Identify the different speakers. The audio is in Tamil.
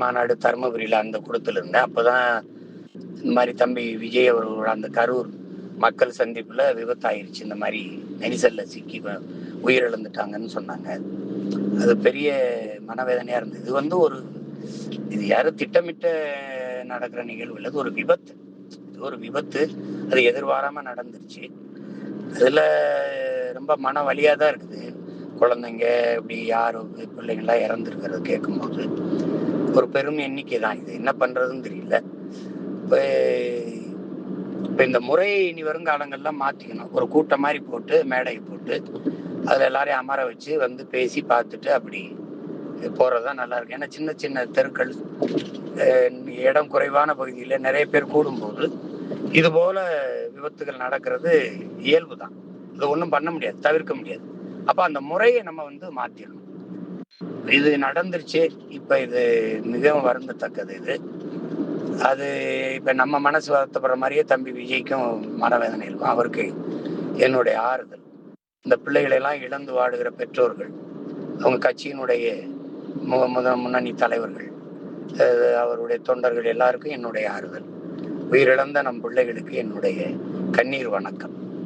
Speaker 1: மாநாடு தருமபுரியில அந்த கூடத்துல இருந்தேன். அப்பதான் இந்த மாதிரி தம்பி விஜய் அவர்களோட அந்த கரூர் மக்கள் சந்திப்புல விபத்தாயிருச்சு. இந்த மாதிரி நெரிசல்ல சிக்கி உயிரிழந்துட்டாங்கன்னு சொன்னாங்க. அது பெரிய மனவேதனையா இருந்தது. இது யாரும் திட்டமிட்ட நடக்கிற நிகழ்வு இல்லை. ஒரு விபத்து. அது எதிர்பாராம நடந்துருச்சு. அதுல ரொம்ப மன வலியா தான் இருக்குது. குழந்தைங்க இப்படி யாரும் பிள்ளைங்களாம் இறந்துருக்கிறது கேட்கும்போது ஒரு பெரும் எண்ணிக்கை தான். இது என்ன பண்றதுன்னு தெரியல. இப்ப இந்த முறை இனி வருங்காலங்கள்ல மாத்திக்கணும். ஒரு கூட்டம் மாதிரி போட்டு மேடை போட்டு அதுல எல்லாரையும் அமர வச்சு வந்து பேசி பார்த்துட்டு அப்படி போறதுதான் நல்லா இருக்கு. ஏன்னா சின்ன சின்ன தெருக்கள், இடம் குறைவான பகுதியில நிறைய பேர் கூடும்போது இது போல விபத்துகள் நடக்கிறது இயல்பு தான். இது ஒன்றும் பண்ண முடியாது, தவிர்க்க முடியாது. அப்ப அந்த முறையை நம்ம மாத்திடணும். இது நடந்துருச்சு. இப்ப இது மிகவும் வருந்தத்தக்கது. அது இப்ப நம்ம மனசு வருத்தப்படுற மாதிரியே தம்பி விஜய்க்கும் மனவேதனை இருக்கும். அவருக்கு என்னுடைய ஆறுதல். இந்த பிள்ளைகளை எல்லாம் இழந்து வாடுகிற பெற்றோர்கள், அவங்க கட்சியினுடைய முன்னணி தலைவர்கள், அவருடைய தொண்டர்கள் எல்லாருக்கும் என்னுடைய ஆறுதல். உயிரிழந்த நம் பிள்ளைகளுக்கு என்னுடைய கண்ணீர் வணக்கம்.